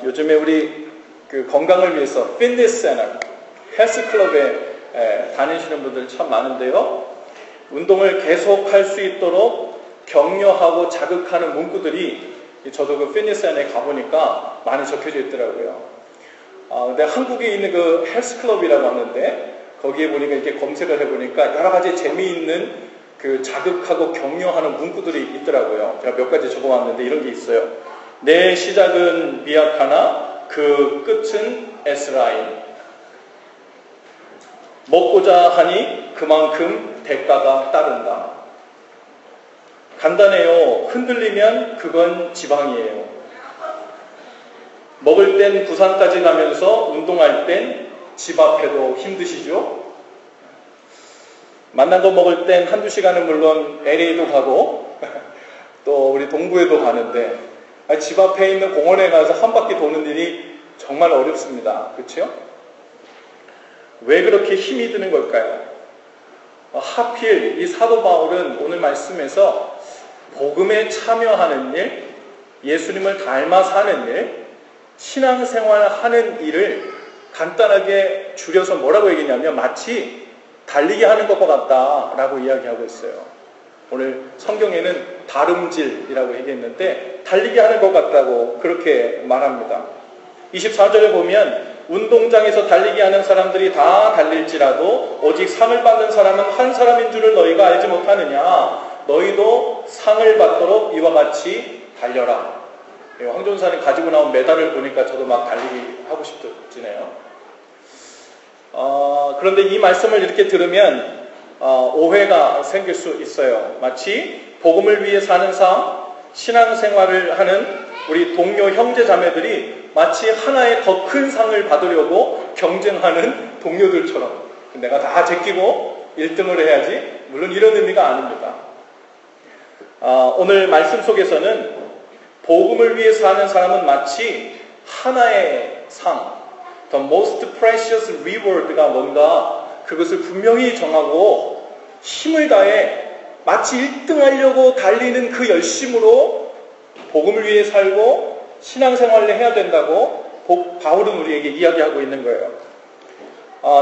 요즘에 우리 그 건강을 위해서 피트니스 채널, 헬스클럽에 다니시는 분들 참 많은데요. 운동을 계속할 수 있도록 격려하고 자극하는 문구들이 저도 그 피트니스 채널에 가보니까 많이 적혀져 있더라고요. 근데 한국에 있는 그 헬스클럽이라고 하는데 거기에 보니까 이렇게 검색을 해보니까 여러 가지 재미있는 그 자극하고 격려하는 문구들이 있더라고요. 제가 몇 가지 적어왔는데 이런 게 있어요. 내 시작은 미약하나 그 끝은 S라인. 먹고자 하니 그만큼 대가가 따른다. 간단해요. 흔들리면 그건 지방이에요. 먹을 땐 부산까지 가면서 운동할 땐 집 앞에도 힘드시죠? 만난 거 먹을 땐 한두 시간은 물론 LA도 가고 또 우리 동부에도 가는데 집 앞에 있는 공원에 가서 한 바퀴 도는 일이 정말 어렵습니다. 그렇죠? 왜 그렇게 힘이 드는 걸까요? 하필 이 사도 바울은 오늘 말씀에서 복음에 참여하는 일, 예수님을 닮아 사는 일, 신앙생활 하는 일을 간단하게 줄여서 뭐라고 얘기냐면 마치 달리기 하는 것과 같다라고 이야기하고 있어요. 오늘 성경에는 다름질이라고 얘기했는데 달리기 하는 것 같다고 그렇게 말합니다. 24절에 보면 운동장에서 달리기 하는 사람들이 다 달릴지라도 오직 상을 받는 사람은 한 사람인 줄을 너희가 알지 못하느냐. 너희도 상을 받도록 이와 같이 달려라. 황전사님 가지고 나온 메달을 보니까 저도 막 달리기 하고 싶어지네요. 그런데 이 말씀을 이렇게 들으면 오해가 생길 수 있어요. 마치 복음을 위해 사는 삶, 신앙생활을 하는 우리 동료 형제 자매들이 마치 하나의 더 큰 상을 받으려고 경쟁하는 동료들처럼 내가 다 제끼고 1등을 해야지. 물론 이런 의미가 아닙니다. 오늘 말씀 속에서는 복음을 위해 사는 사람은 마치 하나의 상, The most precious reward가 뭔가 그것을 분명히 정하고 힘을 다해 마치 1등 하려고 달리는 그 열심으로 복음을 위해 살고 신앙생활을 해야 된다고 바울은 우리에게 이야기하고 있는 거예요.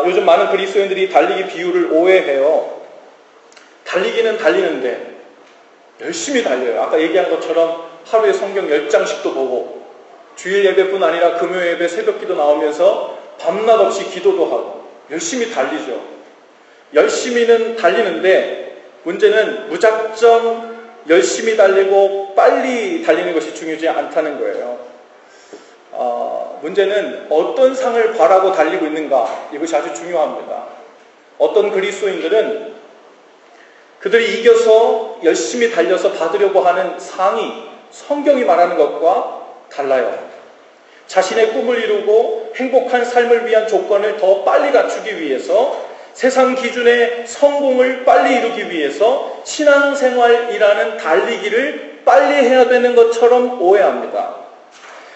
요즘 많은 그리스도인들이 달리기 비유를 오해해요. 달리기는 달리는데 열심히 달려요. 아까 얘기한 것처럼 하루에 성경 10장씩도 보고 주일 예배뿐 아니라 금요 예배 새벽기도 나오면서 밤낮 없이 기도도 하고 열심히 달리죠. 열심히는 달리는데 문제는 무작정 열심히 달리고 빨리 달리는 것이 중요하지 않다는 거예요. 문제는 어떤 상을 바라고 달리고 있는가, 이것이 아주 중요합니다. 어떤 그리스도인들은 그들이 이겨서 열심히 달려서 받으려고 하는 상이 성경이 말하는 것과 달라요. 자신의 꿈을 이루고 행복한 삶을 위한 조건을 더 빨리 갖추기 위해서 세상 기준의 성공을 빨리 이루기 위해서 신앙생활이라는 달리기를 빨리 해야 되는 것처럼 오해합니다.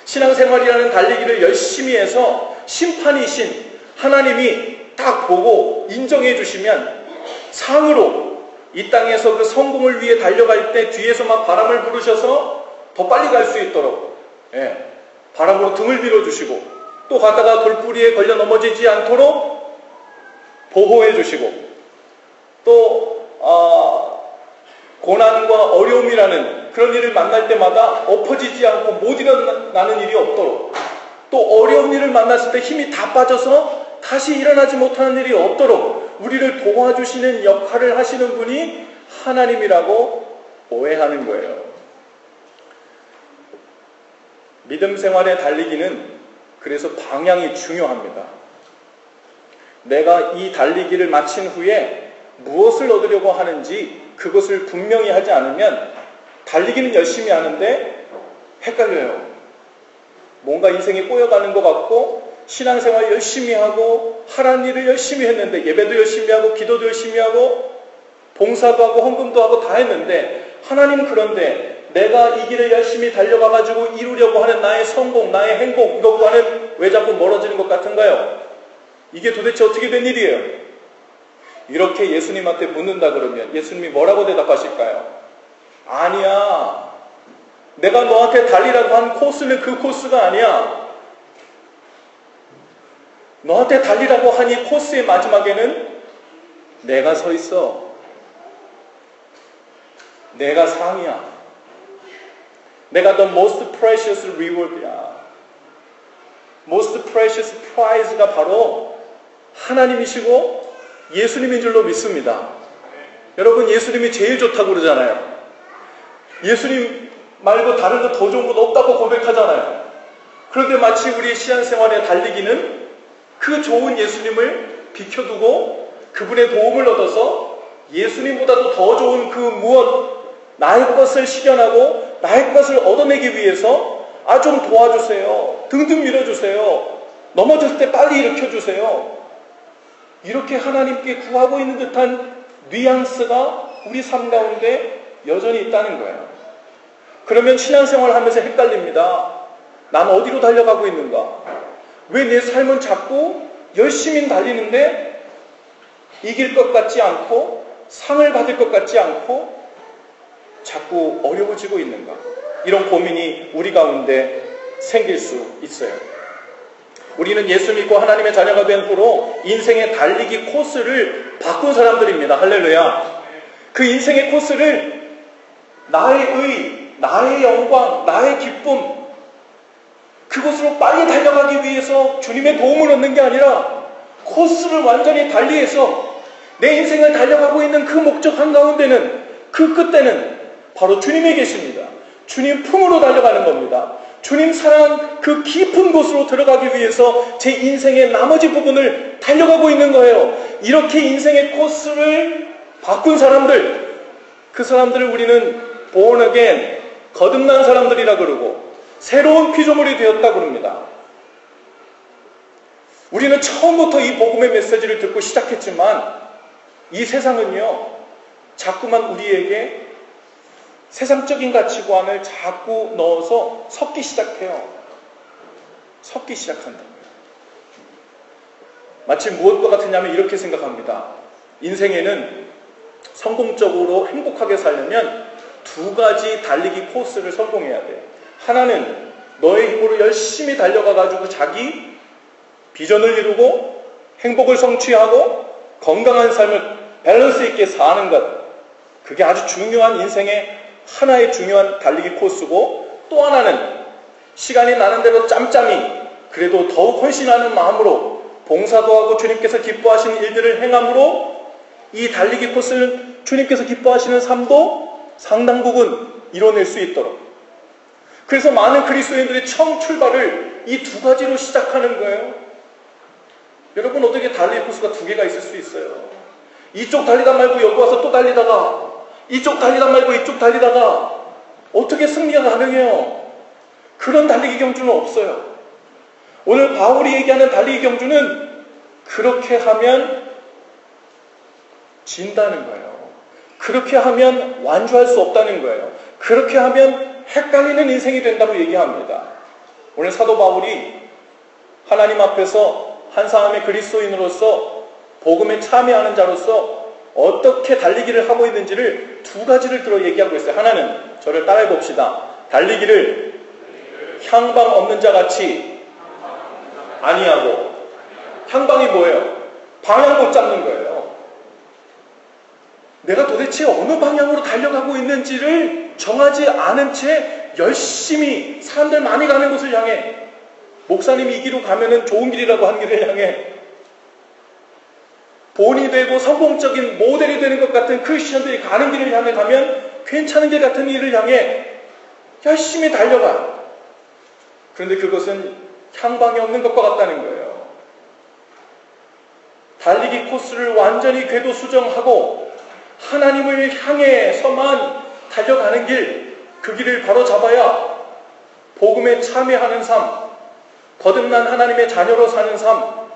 신앙생활이라는 달리기를 열심히 해서 심판이신 하나님이 딱 보고 인정해 주시면 상으로 이 땅에서 그 성공을 위해 달려갈 때 뒤에서 막 바람을 부르셔서 더 빨리 갈 수 있도록 바람으로 등을 빌어주시고 또 가다가 돌뿌리에 걸려 넘어지지 않도록 보호해 주시고 또 고난과 어려움이라는 그런 일을 만날 때마다 엎어지지 않고 못 일어나는 일이 없도록 또 어려운 일을 만났을 때 힘이 다 빠져서 다시 일어나지 못하는 일이 없도록 우리를 도와주시는 역할을 하시는 분이 하나님이라고 오해하는 거예요. 믿음 생활의 달리기는 그래서 방향이 중요합니다. 내가 이 달리기를 마친 후에 무엇을 얻으려고 하는지 그것을 분명히 하지 않으면 달리기는 열심히 하는데 헷갈려요. 뭔가 인생이 꼬여가는 것 같고 신앙생활 열심히 하고 하라는 일을 열심히 했는데 예배도 열심히 하고 기도도 열심히 하고 봉사도 하고 헌금도 하고 다 했는데 하나님은 그런데 내가 이 길을 열심히 달려가가지고 이루려고 하는 나의 성공, 나의 행복 이것과는 왜 자꾸 멀어지는 것 같은가요? 이게 도대체 어떻게 된 일이에요? 이렇게 예수님한테 묻는다 그러면 예수님이 뭐라고 대답하실까요? 아니야. 내가 너한테 달리라고 한 코스는 그 코스가 아니야. 너한테 달리라고 한 이 코스의 마지막에는 내가 서 있어. 내가 상이야. 내가 the most precious reward야. most precious prize가 바로 하나님이시고 예수님인 줄로 믿습니다. 여러분, 예수님이 제일 좋다고 그러잖아요. 예수님 말고 다른 거 더 좋은 건 없다고 고백하잖아요. 그런데 마치 우리 신앙생활에 달리기는 그 좋은 예수님을 비켜두고 그분의 도움을 얻어서 예수님보다도 더 좋은 그 무엇, 나의 것을 실현하고 나의 것을 얻어내기 위해서 좀 도와주세요. 등등 밀어주세요. 넘어질 때 빨리 일으켜주세요. 이렇게 하나님께 구하고 있는 듯한 뉘앙스가 우리 삶 가운데 여전히 있다는 거예요. 그러면 신앙생활을 하면서 헷갈립니다. 난 어디로 달려가고 있는가? 왜 내 삶은 자꾸 열심히 달리는데 이길 것 같지 않고 상을 받을 것 같지 않고 자꾸 어려워지고 있는가? 이런 고민이 우리 가운데 생길 수 있어요. 우리는 예수 믿고 하나님의 자녀가 된 후로 인생의 달리기 코스를 바꾼 사람들입니다. 할렐루야. 그 인생의 코스를 나의 의, 나의 영광, 나의 기쁨, 그곳으로 빨리 달려가기 위해서 주님의 도움을 얻는 게 아니라 코스를 완전히 달리해서 내 인생을 달려가고 있는 그 목적 한가운데는, 그 끝에는 바로 주님이 계십니다. 주님 품으로 달려가는 겁니다. 주님 사랑 그 깊은 곳으로 들어가기 위해서 제 인생의 나머지 부분을 달려가고 있는 거예요. 이렇게 인생의 코스를 바꾼 사람들, 그 사람들을 우리는 born again, 거듭난 사람들이라 그러고 새로운 피조물이 되었다 그럽니다. 우리는 처음부터 이 복음의 메시지를 듣고 시작했지만 이 세상은요, 자꾸만 우리에게 세상적인 가치관을 자꾸 넣어서 섞기 시작해요. 섞기 시작한다고요. 마치 무엇과 같으냐면 이렇게 생각합니다. 인생에는 성공적으로 행복하게 살려면 두 가지 달리기 코스를 성공해야 돼. 하나는 너의 힘으로 열심히 달려가가지고 자기 비전을 이루고 행복을 성취하고 건강한 삶을 밸런스 있게 사는 것. 그게 아주 중요한 인생의 하나의 중요한 달리기 코스고, 또 하나는 시간이 나는 대로 짬짬이 그래도 더욱 헌신하는 마음으로 봉사도 하고 주님께서 기뻐하시는 일들을 행함으로 이 달리기 코스는 주님께서 기뻐하시는 삶도 상당 부분 이뤄낼 수 있도록. 그래서 많은 그리스도인들이 처음 출발을 이 두 가지로 시작하는 거예요. 여러분, 어떻게 달리기 코스가 두 개가 있을 수 있어요? 이쪽 달리다 말고 여기 와서 또 달리다가, 이쪽 달리다 말고 이쪽 달리다가 어떻게 승리가 가능해요? 그런 달리기 경주는 없어요. 오늘 바울이 얘기하는 달리기 경주는 그렇게 하면 진다는 거예요. 그렇게 하면 완주할 수 없다는 거예요. 그렇게 하면 헷갈리는 인생이 된다고 얘기합니다. 오늘 사도 바울이 하나님 앞에서 한 사람의 그리스도인으로서 복음에 참여하는 자로서 어떻게 달리기를 하고 있는지를 두 가지를 들어 얘기하고 있어요. 하나는, 저를 따라해 봅시다. 달리기를 향방 없는 자 같이 아니하고. 향방이 뭐예요? 방향 못 잡는 거예요. 내가 도대체 어느 방향으로 달려가고 있는지를 정하지 않은 채 열심히 사람들 많이 가는 곳을 향해, 목사님이 이 길로 가면은 좋은 길이라고 한 길을 향해, 본이 되고 성공적인 모델이 되는 것 같은 크리스천들이 가는 길을 향해 가면 괜찮은 길 같은 일을 향해 열심히 달려가. 그런데 그것은 향방이 없는 것과 같다는 거예요. 달리기 코스를 완전히 궤도 수정하고 하나님을 향해서만 달려가는 길, 그 길을 바로 잡아야 복음에 참여하는 삶, 거듭난 하나님의 자녀로 사는 삶,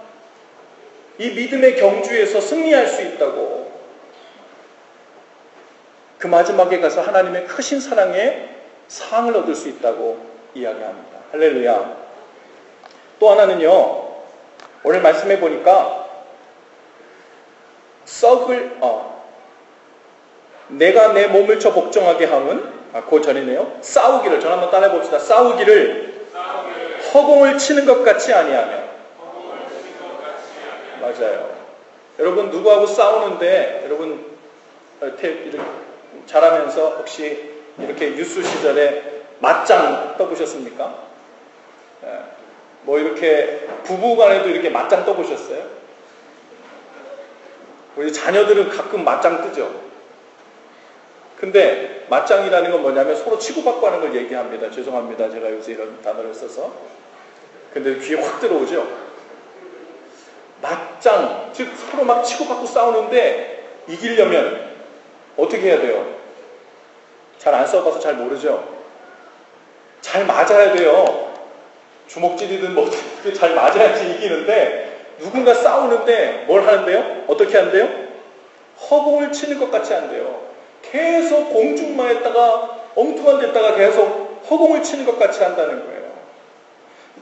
이 믿음의 경주에서 승리할 수 있다고. 그 마지막에 가서 하나님의 크신 사랑에 상을 얻을 수 있다고 이야기합니다. 할렐루야. 또 하나는요, 오늘 말씀해 보니까 내가 내 몸을 쳐 복종하게 함은 그 전이네요. 싸우기를, 전 한번 따라해 봅시다. 싸우기를 허공을 치는 것 같이 아니하며. 맞아요. 여러분 누구하고 싸우는데 여러분 이렇게 자라면서 혹시 이렇게 유스 시절에 맞짱 떠보셨습니까? 뭐 이렇게 부부간에도 이렇게 맞짱 떠보셨어요? 우리 자녀들은 가끔 맞짱 뜨죠. 근데 맞짱이라는 건 뭐냐면 서로 치고받고 하는 걸 얘기합니다. 죄송합니다. 제가 요새 이런 단어를 써서. 근데 귀에 확 들어오죠. 맞짱, 즉 서로 막 치고받고 싸우는데 이기려면 어떻게 해야 돼요? 잘 안 싸워봐서 잘 모르죠? 잘 맞아야 돼요. 주먹질이든 뭐 어떻게 잘 맞아야지 이기는데 누군가 싸우는데 뭘 하는데요? 어떻게 한대요? 허공을 치는 것 같이 한대요. 계속 공중만 했다가 엉뚱한 데다가 계속 허공을 치는 것 같이 한다는 거예요.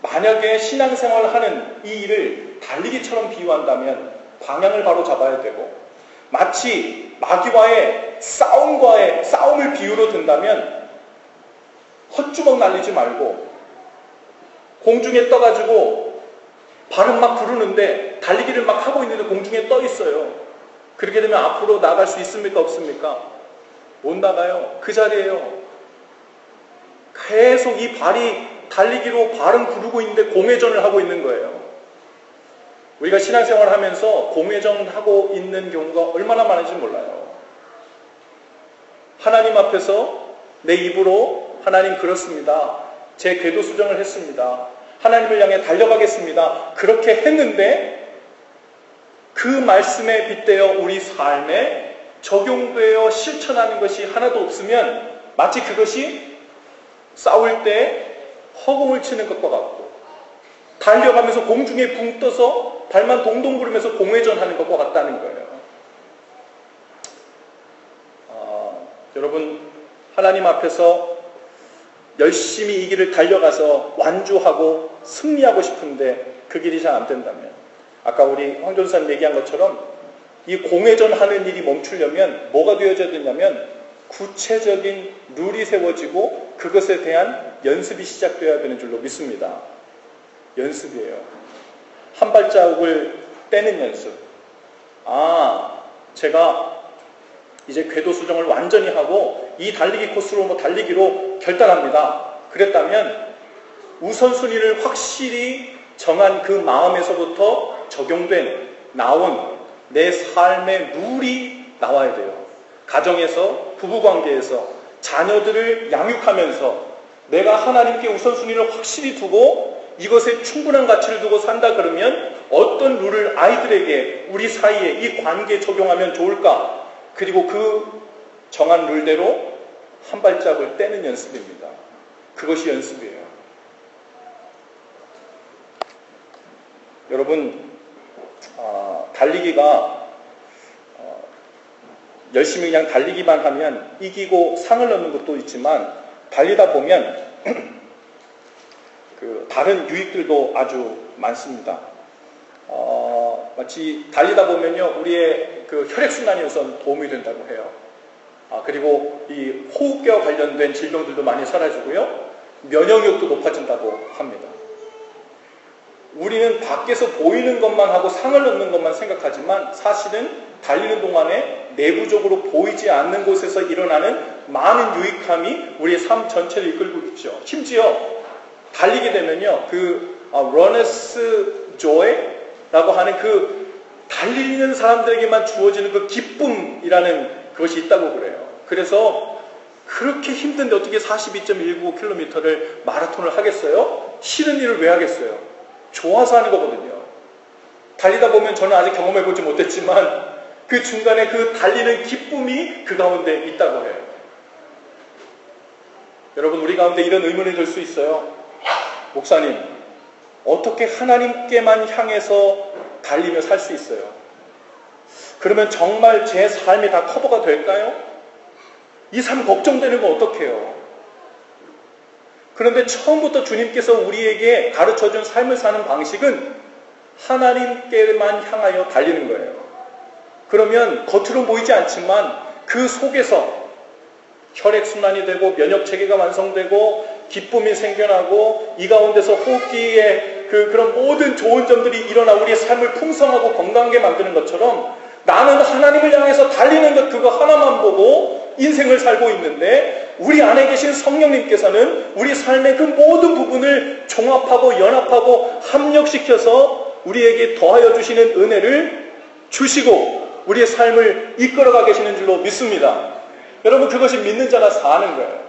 만약에 신앙생활을 하는 이 일을 달리기처럼 비유한다면 방향을 바로 잡아야 되고 마치 마귀와의 싸움을 비유로 든다면 헛주먹 날리지 말고 공중에 떠가지고 발은 막 구르는데 달리기를 막 하고 있는데 공중에 떠 있어요. 그렇게 되면 앞으로 나갈 수 있습니까? 없습니까? 못 나가요. 그 자리에요. 계속 이 발이 달리기로 발은 구르고 있는데 공회전을 하고 있는 거예요. 우리가 신앙생활을 하면서 공회전하고 있는 경우가 얼마나 많은지 몰라요. 하나님 앞에서 내 입으로 하나님 그렇습니다. 제 궤도 수정을 했습니다. 하나님을 향해 달려가겠습니다. 그렇게 했는데 그 말씀에 빗대어 우리 삶에 적용되어 실천하는 것이 하나도 없으면 마치 그것이 싸울 때 허공을 치는 것과 같고 달려가면서 공중에 붕 떠서 발만 동동 구르면서 공회전하는 것과 같다는 거예요. 여러분 하나님 앞에서 열심히 이 길을 달려가서 완주하고 승리하고 싶은데 그 길이 잘 안 된다면 아까 우리 황 전사님 얘기한 것처럼 이 공회전하는 일이 멈추려면 뭐가 되어져야 되냐면 구체적인 룰이 세워지고 그것에 대한 연습이 시작되어야 되는 줄로 믿습니다. 연습이에요. 한 발자국을 떼는 연습. 제가 이제 궤도 수정을 완전히 하고 이 달리기 코스로 달리기로 결단합니다. 그랬다면 우선순위를 확실히 정한 그 마음에서부터 나온 내 삶의 룰이 나와야 돼요. 가정에서, 부부관계에서, 자녀들을 양육하면서 내가 하나님께 우선순위를 확실히 두고 이것에 충분한 가치를 두고 산다 그러면 어떤 룰을 아이들에게 우리 사이에 이 관계에 적용하면 좋을까? 그리고 그 정한 룰대로 한 발짝을 떼는 연습입니다. 그것이 연습이에요. 여러분 달리기가 열심히 그냥 달리기만 하면 이기고 상을 얻는 것도 있지만 달리다 보면 그 다른 유익들도 아주 많습니다. 마치 달리다 보면요 우리의 그 혈액순환이 우선 도움이 된다고 해요. 그리고 이 호흡기와 관련된 질병들도 많이 사라지고요 면역력도 높아진다고 합니다. 우리는 밖에서 보이는 것만 하고 상을 얻는 것만 생각하지만 사실은 달리는 동안에 내부적으로 보이지 않는 곳에서 일어나는 많은 유익함이 우리의 삶 전체를 이끌고 있죠. 심지어 달리게 되면요 그 runners joy라고 하는 그 달리는 사람들에게만 주어지는 그 기쁨이라는 그것이 있다고 그래요. 그래서 그렇게 힘든데 어떻게 42.195km를 마라톤을 하겠어요? 싫은 일을 왜 하겠어요? 좋아서 하는 거거든요. 달리다 보면 저는 아직 경험해보지 못했지만 그 중간에 그 달리는 기쁨이 그 가운데 있다고 해요. 여러분 우리 가운데 이런 의문이 들 수 있어요. 목사님 어떻게 하나님께만 향해서 달리며 살 수 있어요? 그러면 정말 제 삶이 다 커버가 될까요? 이 삶 걱정되는 건 어떡해요? 그런데 처음부터 주님께서 우리에게 가르쳐준 삶을 사는 방식은 하나님께만 향하여 달리는 거예요. 그러면 겉으로 보이지 않지만 그 속에서 혈액순환이 되고 면역체계가 완성되고 기쁨이 생겨나고 이 가운데서 호흡기에 그런 모든 좋은 점들이 일어나 우리의 삶을 풍성하고 건강하게 만드는 것처럼 나는 하나님을 향해서 달리는 것 그거 하나만 보고 인생을 살고 있는데 우리 안에 계신 성령님께서는 우리 삶의 그 모든 부분을 종합하고 연합하고 합력시켜서 우리에게 더하여 주시는 은혜를 주시고 우리의 삶을 이끌어가 계시는 줄로 믿습니다. 여러분 그것이 믿는 자가 사는 거예요.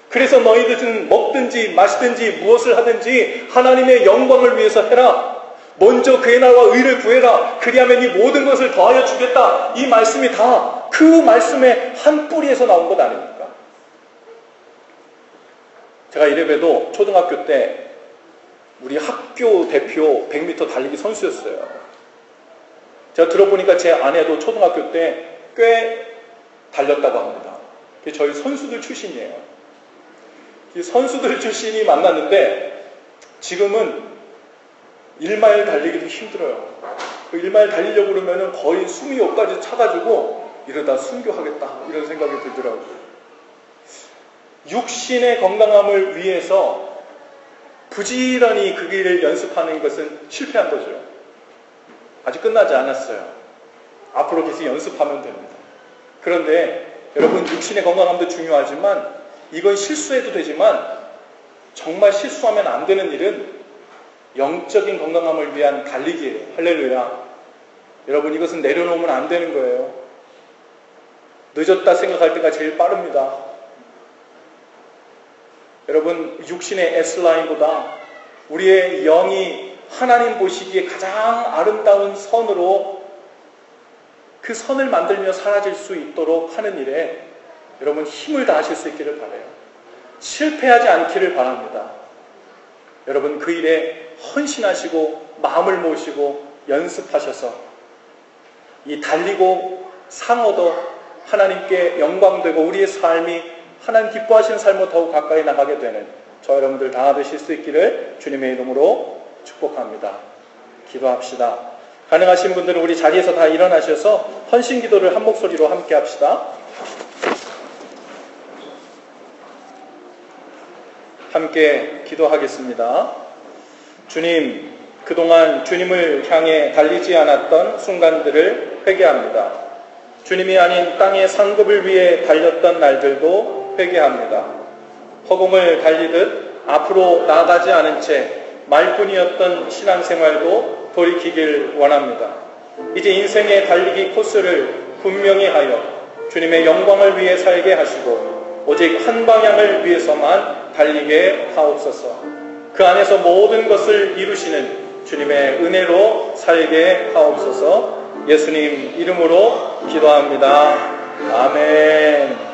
그래서 너희들은 먹든지 마시든지 무엇을 하든지 하나님의 영광을 위해서 해라. 먼저 그의 나라와 의를 구해라. 그리하면 이 모든 것을 더하여 주겠다. 이 말씀이 다 그 말씀의 한 뿌리에서 나온 것 아닙니까? 제가 이래봬도 초등학교 때 우리 학교 대표 100m 달리기 선수였어요. 제가 들어보니까 제 아내도 초등학교 때 꽤 달렸다고 합니다. 저희 선수들 출신이에요. 이 선수들 출신이 만났는데 지금은 1마일 달리기도 힘들어요. 그 1마일 달리려고 그러면 거의 숨이 여기까지 차가지고 이러다 순교하겠다 이런 생각이 들더라고요. 육신의 건강함을 위해서 부지런히 그 길을 연습하는 것은 실패한 거죠. 아직 끝나지 않았어요. 앞으로 계속 연습하면 됩니다. 그런데 여러분 육신의 건강함도 중요하지만 이건 실수해도 되지만 정말 실수하면 안 되는 일은 영적인 건강함을 위한 달리기예요. 할렐루야. 여러분 이것은 내려놓으면 안 되는 거예요. 늦었다 생각할 때가 제일 빠릅니다. 여러분 육신의 S라인보다 우리의 영이 하나님 보시기에 가장 아름다운 선으로 그 선을 만들며 사라질 수 있도록 하는 일에 여러분 힘을 다하실 수 있기를 바라요. 실패하지 않기를 바랍니다. 여러분 그 일에 헌신하시고 마음을 모으시고 연습하셔서 이 달리고 상 얻어 하나님께 영광되고 우리의 삶이 하나님 기뻐하시는 삶으로 더욱 가까이 나가게 되는 저 여러분들 다 되실 수 있기를 주님의 이름으로 축복합니다. 기도합시다. 가능하신 분들은 우리 자리에서 다 일어나셔서 헌신 기도를 한 목소리로 함께 합시다. 함께 기도하겠습니다. 주님, 그동안 주님을 향해 달리지 않았던 순간들을 회개합니다. 주님이 아닌 땅의 상급을 위해 달렸던 날들도 회개합니다. 허공을 달리듯 앞으로 나아가지 않은 채 말뿐이었던 신앙생활도 돌이키길 원합니다. 이제 인생의 달리기 코스를 분명히 하여 주님의 영광을 위해 살게 하시고 오직 한 방향을 위해서만 달리게 하옵소서. 그 안에서 모든 것을 이루시는 주님의 은혜로 살게 하옵소서. 예수님 이름으로 기도합니다. 아멘.